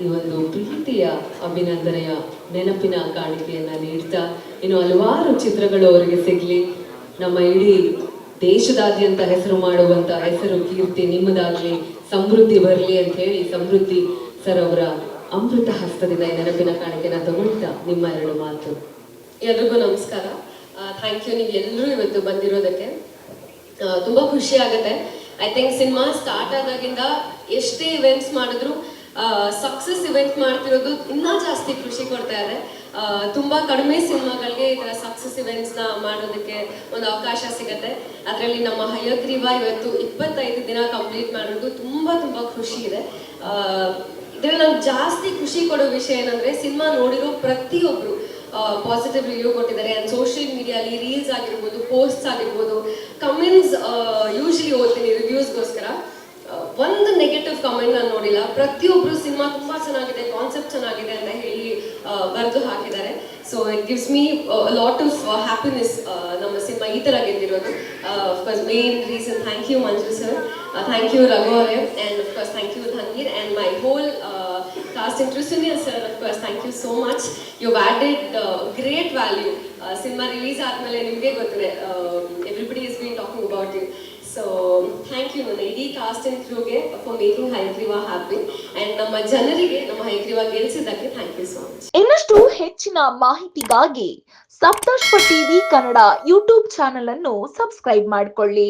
ಈ ಒಂದು ಪ್ರೀತಿಯ ಅಭಿನಂದನೆಯ ನೆನಪಿನ ಕಾಣಿಕೆಯನ್ನ ನೀಡ್ತಾ ಇನ್ನು ಹಲವಾರು ಚಿತ್ರಗಳು ಅವರಿಗೆ ಸಿಗ್ಲಿ. ನಮ್ಮ ಇಡೀ ದೇಶದಾದ್ಯಂತ ಹೆಸರು ಮಾಡುವಂತ ಹೆಸರು ಕೀರ್ತಿ ನಿಮ್ಮದಾಗ್ಲಿ, ಸಮೃದ್ಧಿ ಬರಲಿ ಅಂತ ಹೇಳಿ ಸಮೃದ್ಧಿ ಸರ್ ಅವರ ಅಮೃತ ಹಸ್ತದಿಂದ ಈ ನೆನಪಿನ ಕಾಣಿಕೆನ ತಗೊಳ್ತಾ ನಿಮ್ಮ ಎರಡು ಮಾತು. ಎಲ್ರಿಗೂ ನಮಸ್ಕಾರ. ಥ್ಯಾಂಕ್ ಯು, ನೀವು ಎಲ್ಲರೂ ಇವತ್ತು ಬಂದಿರೋದಕ್ಕೆ. ತುಂಬ ಖುಷಿ ಆಗುತ್ತೆ. ಐ ಥಿಂಕ್ ಸಿನಿಮಾ ಸ್ಟಾರ್ಟ್ ಆದಾಗಿಂದ ಎಷ್ಟೇ ಇವೆಂಟ್ಸ್ ಮಾಡಿದ್ರು ಸಕ್ಸಸ್ ಇವೆಂಟ್ ಮಾಡ್ತಿರೋದು ಇನ್ನೂ ಜಾಸ್ತಿ ಖುಷಿ ಕೊಡ್ತಾ ಇದೆ. ತುಂಬ ಕಡಿಮೆ ಸಿನಿಮಾಗಳಿಗೆ ಈ ಥರ ಸಕ್ಸಸ್ ಇವೆಂಟ್ಸ್ನ ಮಾಡೋದಕ್ಕೆ ಒಂದು ಅವಕಾಶ ಸಿಗುತ್ತೆ. ಅದರಲ್ಲಿ ನಮ್ಮ ಹಯಗ್ರೀವ ಇವತ್ತು 25 ದಿನ ಕಂಪ್ಲೀಟ್ ಮಾಡೋದು ತುಂಬ ತುಂಬ ಖುಷಿ ಇದೆ. ಇದರಲ್ಲಿ ನಂಗೆ ಜಾಸ್ತಿ ಖುಷಿ ಕೊಡೋ ವಿಷಯ ಏನಂದರೆ, ಸಿನಿಮಾ ನೋಡಿರೋ ಪ್ರತಿಯೊಬ್ಬರು ಪಾಸಿಟಿವ್ ರಿವ್ಯೂ ಕೊಟ್ಟಿದ್ದಾರೆ. ಆ್ಯಂಡ್ ಸೋಷಿಯಲ್ ಮೀಡಿಯಾಲಿ ರೀಲ್ಸ್ ಆಗಿರ್ಬೋದು, ಪೋಸ್ಟ್ಸ್ ಆಗಿರ್ಬೋದು, ಕಮೆಂಟ್ಸ್ ಯೂಶಲಿ ಓದ್ತೀನಿ ರಿವ್ಯೂಸ್ಗೋಸ್ಕರ. ಒಂದು ನೆಗೆಟಿವ್ ಕಮೆಂಟ್ ನಾನು ನೋಡಿಲ್ಲ. ಪ್ರತಿಯೊಬ್ಬರು ಸಿನಿಮಾ ತುಂಬ ಚೆನ್ನಾಗಿದೆ, ಕಾನ್ಸೆಪ್ಟ್ ಚೆನ್ನಾಗಿದೆ ಅಂತ ಹೇಳಿ ಬರೆದು ಹಾಕಿದ್ದಾರೆ. So it gives me lot of happiness ನಮ್ಮ ಸಿನಿಮಾ ಈ ಥರ ಗೆದ್ದಿರೋದು. Of course main reason thank you Manju sir, thank you Raghu ಅವರೇ, and of course thank you Dhanveer and my whole cast in Sunil sir. Of course thank you so much. You added great value. Cinema release ಆದಮೇಲೆ ನಿಮಗೆ ಗೊತ್ತಿದೆ, everybody is been talking about you. So thank you ನನ್ನ ಇಡೀ cast and ಕ್ರೂಗೆ for making Hayagriva happy, and ನಮ್ಮ ಜನರಿಗೆ ನಮ್ಮ ಹಯಗ್ರೀವ ಗೆಲ್ಸಿದ್ದಕ್ಕೆ ಥ್ಯಾಂಕ್ ಯು ಸೋ ಮಚ್. ಇನ್ನಷ್ಟು ಹೆಚ್ಚಿನ ಮಾಹಿತಿಗಾಗಿ Saptarshi TV Kannada YouTube channel ಅನ್ನು ಸಬ್ಸ್ಕ್ರೈಬ್ ಮಾಡಿಕೊಳ್ಳಿ.